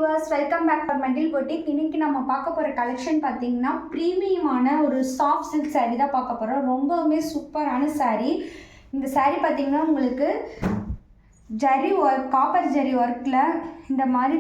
viewers, welcome back to Mendil Boutique. இன்னைக்கு நம்ம பார்க்க போற கலெக்ஷன் பாத்தீங்கன்னா பிரீமியமான ஒரு சாஃப்ட் சில்க் saree தான் பார்க்க போறோம். ரொம்பவே சூப்பரான saree. இந்த saree பாத்தீங்கன்னா உங்களுக்கு ஜரி ஒர்க், காப்பர் ஜரி ஒர்க்ல இந்த மாதிரி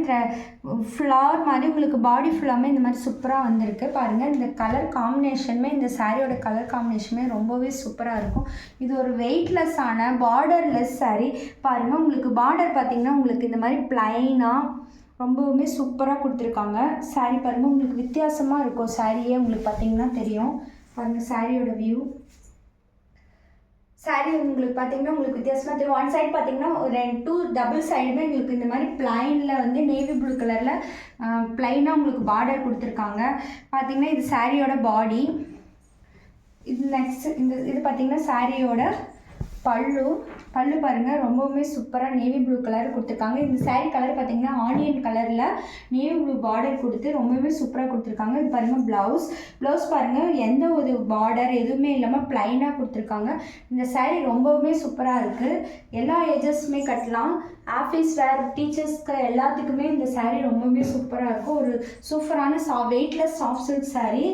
ஃப்ளவர் மாதிரி உங்களுக்கு பாடி ஃபுல்லாமே இந்த மாதிரி சூப்பராக வந்திருக்கு. பாருங்கள், இந்த கலர் காம்பினேஷனுமே, இந்த சாரியோட கலர் காம்பினேஷனுமே ரொம்பவே சூப்பராக இருக்கும். இது ஒரு வெயிட்லெஸ்ஸான பார்டர்லெஸ் சாரீ. பாருங்கள், உங்களுக்கு பார்டர் பார்த்திங்கன்னா உங்களுக்கு இந்த மாதிரி ப்ளைனாக ரொம்பவுமே சூப்பராக கொடுத்துருக்காங்க. சாரீ பாருங்கள், உங்களுக்கு வித்தியாசமாக இருக்கும். சாரியே உங்களுக்கு பார்த்திங்கன்னா தெரியும். பாருங்கள் சாரியோட வியூ. சாரீ உங்களுக்கு பார்த்தீங்கன்னா உங்களுக்கு வித்தியாசமாக தெரியும். ஒன் சைடு பார்த்தீங்கன்னா ஒரு டபுள் சைடுமே உங்களுக்கு இந்த மாதிரி பிளைனில் வந்து நேவி ப்ளூ கலரில் பிளைனாக உங்களுக்கு பார்டர் கொடுத்துருக்காங்க. பார்த்தீங்கன்னா இது சாரியோட பாடி. இது நெக்ஸ்ட் இது பார்த்தீங்கன்னா சாரியோட பல்லு பாருங்கள், ரொம்பவுமே சூப்பராக நேவி ப்ளூ கலர் கொடுத்துருக்காங்க. இந்த சாரீ கலர் பார்த்தீங்கன்னா ஆனியன் கலரில் நேவி ப்ளூ பார்டர் கொடுத்து ரொம்பவே சூப்பராக கொடுத்துருக்காங்க. இது பாருங்கள் ப்ளவுஸ் பாருங்கள், எந்த ஒரு பார்டர் எதுவுமே இல்லாமல் ப்ளைனாக கொடுத்துருக்காங்க. இந்த சாரீ ரொம்பவுமே சூப்பராக இருக்குது. எல்லா ஏஜஸ்மே கட்டலாம். ஆஃபீஸ் வேர், டீச்சர்ஸ்க்கு எல்லாத்துக்குமே இந்த சாரீ ரொம்பவுமே சூப்பராக இருக்கும். ஒரு சூப்பரான வெயிட்லெஸ் சாஃப்ட் சில்க் சாரீ.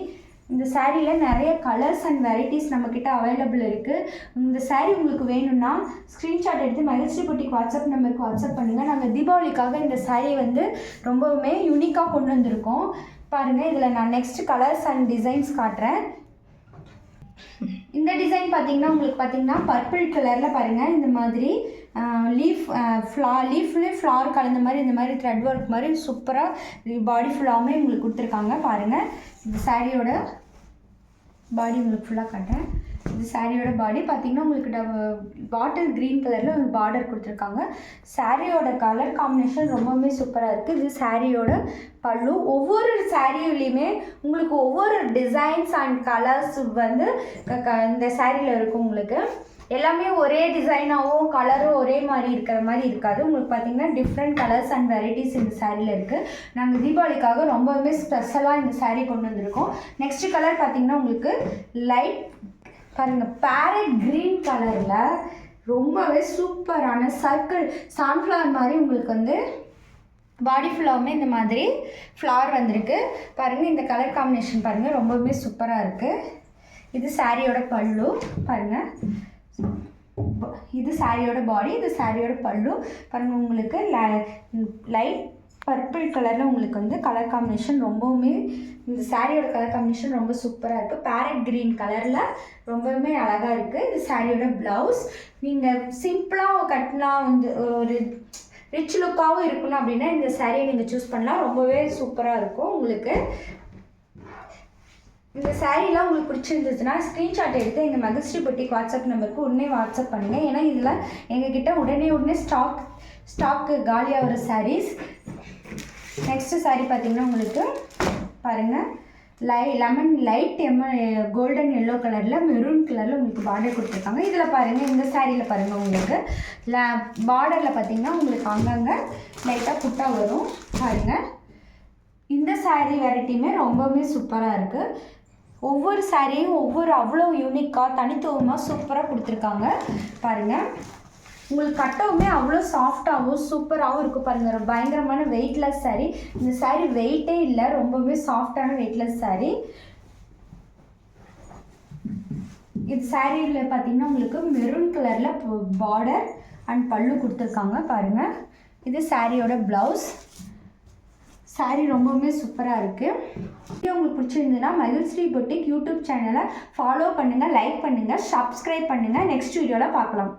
இந்த சாரியில் நிறைய கலர்ஸ் அண்ட் வெரைட்டிஸ் நம்மக்கிட்ட அவைலபிள் இருக்குது. இந்த சாரீ உங்களுக்கு வேணும்னா ஸ்க்ரீன்ஷாட் எடுத்து மகிழ்ச்சி புட்டிக் வாட்ஸ்அப் நம்பருக்கு வாட்ஸ்அப் பண்ணுங்கள். நாங்கள் தீபாவளிக்காக இந்த சாரீ வந்து ரொம்பவுமே யூனிக்காக கொண்டு வந்திருக்கோம். பாருங்கள், இதில் நான் நெக்ஸ்ட் கலர்ஸ் அண்ட் டிசைன்ஸ் காட்டுறேன். இந்த டிசைன் பார்த்தீங்கன்னா உங்களுக்கு பார்த்தீங்கன்னா பர்பிள் கலரில் பாருங்கள், இந்த மாதிரி லீஃப்லேயே ஃப்ளவர் கலந்த மாதிரி இந்த மாதிரி த்ரெட் ஒர்க் மாதிரி சூப்பராக பாடி ஃபுல்லாகவுமே உங்களுக்கு கொடுத்துருக்காங்க. பாருங்கள், இந்த சாரியோட பாடி உங்களுக்கு ஃபுல்லாக காட்டுறேன். இது சாரியோட பாடி பார்த்தீங்கன்னா உங்களுக்கு பாட்டில் க்ரீன் கலரில் ஒரு பார்டர் கொடுத்துருக்காங்க. சாரியோட கலர் காம்பினேஷன் ரொம்பவுமே சூப்பராக இருக்குது. இது சாரியோட பல்லு. ஒவ்வொரு சாரியிலையுமே உங்களுக்கு ஒவ்வொரு டிசைன்ஸ் அண்ட் கலர்ஸ் வந்து இந்த சாரியில் இருக்கும். உங்களுக்கு எல்லாமே ஒரே டிசைனாகவும் கலரும் ஒரே மாதிரி இருக்கிற மாதிரி இருக்காது. உங்களுக்கு பார்த்தீங்கன்னா டிஃப்ரெண்ட் கலர்ஸ் அண்ட் வெரைட்டிஸ் இந்த சாரியில் இருக்குது. நாங்கள் தீபாவளிக்காக ரொம்பவுமே ஸ்பெஷலாக இந்த சாரீ கொண்டு வந்திருக்கோம். நெக்ஸ்ட் கலர் பார்த்தீங்கன்னா உங்களுக்கு லைட் பாருங்கள், பேரட் க்ரீன் கலரில் ரொம்பவே சூப்பரான சர்க்கிள் சன்ஃப்ளவர் மாதிரி உங்களுக்கு வந்து பாடி ஃபுல்லாகவுமே இந்த மாதிரி ஃப்ளவர் வந்திருக்கு. பாருங்கள், இந்த கலர் காம்பினேஷன் பாருங்கள், ரொம்பவுமே சூப்பராக இருக்குது. இது சாரியோட பல்லு. பாருங்கள், இது சாரியோட பாடி, இது சாரியோட பல்லு. பாருங்கள், உங்களுக்கு லைட் பர்பிள் கலரில் உங்களுக்கு வந்து கலர் காம்பினேஷன் ரொம்பவுமே, இந்த சாரியோட கலர் காம்பினேஷன் ரொம்ப சூப்பராக இருக்குது. பேரட் க்ரீன் கலரில் ரொம்பவுமே அழகாக இருக்குது. இது சாரியோட ப்ளவுஸ். நீங்கள் சிம்பிளாக கட்டினா வந்து ஒரு ரிச் லுக்காகவும் இருக்கணும் அப்படின்னா இந்த சாரியை நீங்கள் சூஸ் பண்ணலாம். ரொம்பவே சூப்பராக இருக்கும். உங்களுக்கு இந்த சாரீலாம் உங்களுக்கு பிடிச்சிருந்துச்சுன்னா ஸ்க்ரீன்ஷாட் எடுத்து எங்கள் மகிழ்ச்சி புட்டிக் வாட்ஸ்அப் நம்பருக்கு உடனே வாட்ஸ்அப் பண்ணுங்கள். ஏன்னா இதில் எங்ககிட்ட உடனே ஸ்டாக்கு காலியாகிற சாரீஸ். நெக்ஸ்ட்டு சாரீ பார்த்திங்கன்னா உங்களுக்கு பாருங்கள், லெமன் லைட் கோல்டன் எல்லோ கலரில் மெரூன் கலரில் உங்களுக்கு பார்டர் கொடுத்துருக்காங்க. இதில் பாருங்கள், இந்த சாரியில் பாருங்கள், உங்களுக்கு பார்டரில் பார்த்திங்கன்னா உங்களுக்கு அங்கங்கே லைட்டாக புட்டா வரும். பாருங்கள், இந்த சாரீ வெரைட்டியுமே ரொம்பவுமே சூப்பராக இருக்குது. ஒவ்வொரு சாரியும் அவ்வளோ யூனிக்காக தனித்துவமாக சூப்பராக கொடுத்துருக்காங்க. பாருங்கள், உங்களுக்கு கட்டவுமே அவ்வளோ சாஃப்டாகவும் சூப்பராகவும் இருக்கும். பாருங்கள், பயங்கரமான வெயிட்லெஸ் சாரீ. இந்த சாரீ வெயிட்டே இல்லை, ரொம்பவே சாஃப்டான வெயிட்லெஸ் சாரீ. இது சாரியில் பார்த்தீங்கன்னா உங்களுக்கு மெரூன் கலரில் பார்டர் அண்ட் பல்லு கொடுத்துருக்காங்க. பாருங்கள், இது சாரியோட ப்ளவுஸ். சாரீ ரொம்பவுமே சூப்பராக இருக்குது. வீடியோ உங்களுக்கு பிடிச்சிருந்ததுன்னா மகிழ்ச்சி புட்டிக் யூடியூப் சேனலை ஃபாலோ பண்ணுங்கள், லைக் பண்ணுங்கள், சப்ஸ்கிரைப் பண்ணுங்கள். நெக்ஸ்ட் வீடியோவில் பார்க்கலாம்.